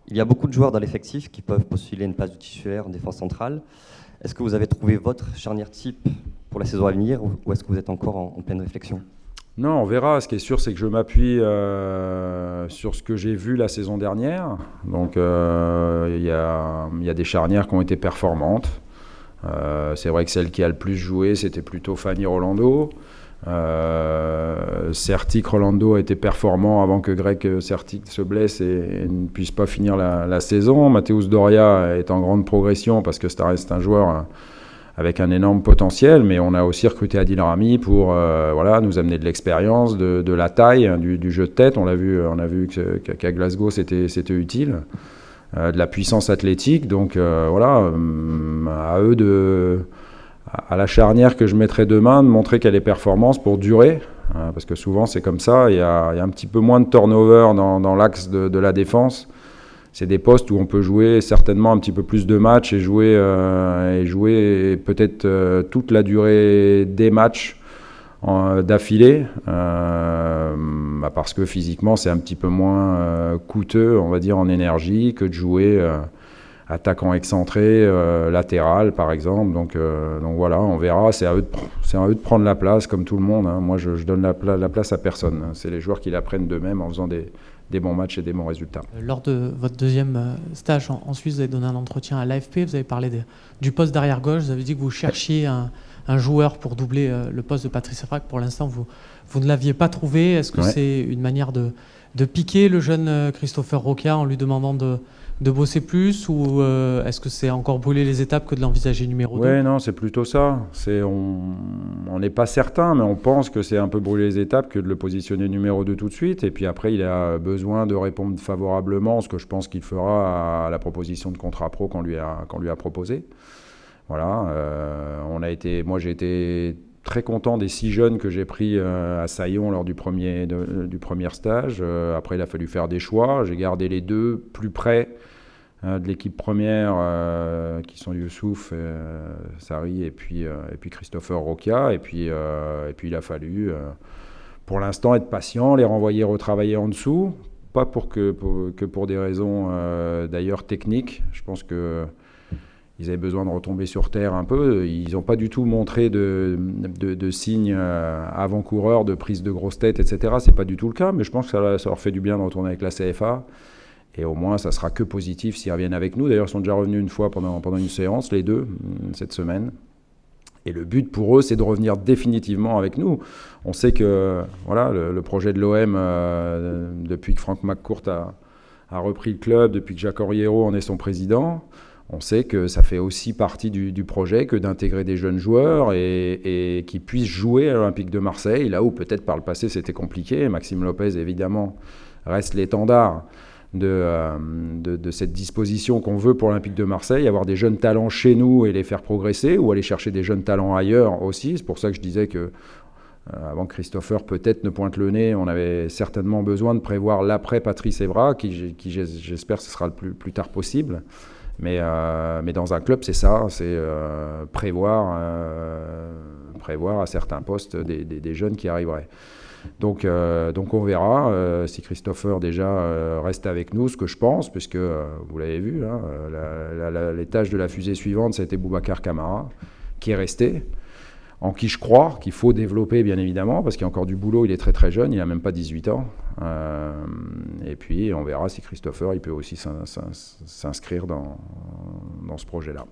Il y a beaucoup de joueurs dans l'effectif qui peuvent postuler une place de titulaire en défense centrale. Est-ce que vous avez trouvé votre charnière type pour la saison à venir ou est-ce que vous êtes encore en pleine réflexion? Non, on verra. Ce qui est sûr, c'est que je m'appuie sur ce que j'ai vu la saison dernière. Donc, il y a des charnières qui ont été performantes. C'est vrai que celle qui a le plus joué, c'était plutôt Fanny Rolando. Certic Rolando a été performant avant que Greg Certic se blesse et ne puisse pas finir la saison. Mateusz Doria est en grande progression parce que ça reste un joueur avec un énorme potentiel, mais on a aussi recruté Adil Rami pour nous amener de l'expérience, de la taille, du jeu de tête. On a vu qu'à Glasgow c'était utile, de la puissance athlétique. Donc à eux à la charnière que je mettrai demain, de montrer qu'elle est performance pour durer, parce que souvent c'est comme ça, il y a un petit peu moins de turnover dans l'axe de la défense. C'est des postes où on peut jouer certainement un petit peu plus de matchs et jouer peut-être toute la durée des matchs d'affilée, parce que physiquement c'est un petit peu moins coûteux, on va dire, en énergie que de jouer attaquant excentré, latéral par exemple. Donc voilà, on verra. C'est à eux de prendre la place comme tout le monde. Hein. Moi, je donne la place à personne. C'est les joueurs qui la prennent d'eux-mêmes en faisant des bons matchs et des bons résultats. Lors de votre deuxième stage en Suisse, vous avez donné un entretien à l'AFP. Vous avez parlé du poste d'arrière-gauche. Vous avez dit que vous cherchiez un joueur pour doubler le poste de Patrice Evra. Pour l'instant, vous ne l'aviez pas trouvé. Est-ce que c'est une manière de piquer le jeune Christopher Roca en lui demandant de bosser plus, ou est-ce que c'est encore brûler les étapes que de l'envisager numéro 2? Oui, non, c'est plutôt ça. On n'est pas certain, mais on pense que c'est un peu brûler les étapes que de le positionner numéro 2 tout de suite. Et puis après, il a besoin de répondre favorablement, ce que je pense qu'il fera à la proposition de contrat pro qu'on lui a proposé. Voilà. Moi, j'ai été très content des 6 jeunes que j'ai pris à Saillon lors du premier stage. Après, il a fallu faire des choix. J'ai gardé les 2 plus près de l'équipe première, qui sont Youssouf, Sarri et puis Christopher Roca. Et puis il a fallu, pour l'instant, être patient, les renvoyer retravailler en dessous. Pas que pour des raisons d'ailleurs techniques. Je pense que ils avaient besoin de retomber sur terre un peu. Ils n'ont pas du tout montré de signes avant-coureurs, de prise de grosses têtes, etc. C'est pas du tout le cas, mais je pense que ça leur fait du bien de retourner avec la CFA. Et au moins, ça sera que positif s'ils reviennent avec nous. D'ailleurs, ils sont déjà revenus une fois pendant une séance, les 2, cette semaine. Et le but pour eux, c'est de revenir définitivement avec nous. On sait que le projet de l'OM, depuis que Franck McCourt a repris le club, depuis que Jacques Oriero en est son président, on sait que ça fait aussi partie du projet que d'intégrer des jeunes joueurs et qui puissent jouer à l'Olympique de Marseille, là où peut-être par le passé c'était compliqué. Maxime Lopez, évidemment, reste l'étendard de cette disposition qu'on veut pour l'Olympique de Marseille, avoir des jeunes talents chez nous et les faire progresser, ou aller chercher des jeunes talents ailleurs aussi. C'est pour ça que je disais que avant que Christopher peut-être ne pointe le nez, on avait certainement besoin de prévoir l'après Patrice Evra, qui j'espère ce sera le plus tard possible. Mais dans un club, c'est ça, c'est prévoir à certains postes des jeunes qui arriveraient. Donc on verra si Christopher déjà reste avec nous, ce que je pense, puisque vous l'avez vu, hein, l'étage de la fusée suivante, c'était Boubacar Kamara, qui est resté, en qui je crois qu'il faut développer bien évidemment, parce qu'il y a encore du boulot, il est très très jeune, il n'a même pas 18 ans. Et puis on verra si Christopher il peut aussi s'inscrire dans ce projet-là.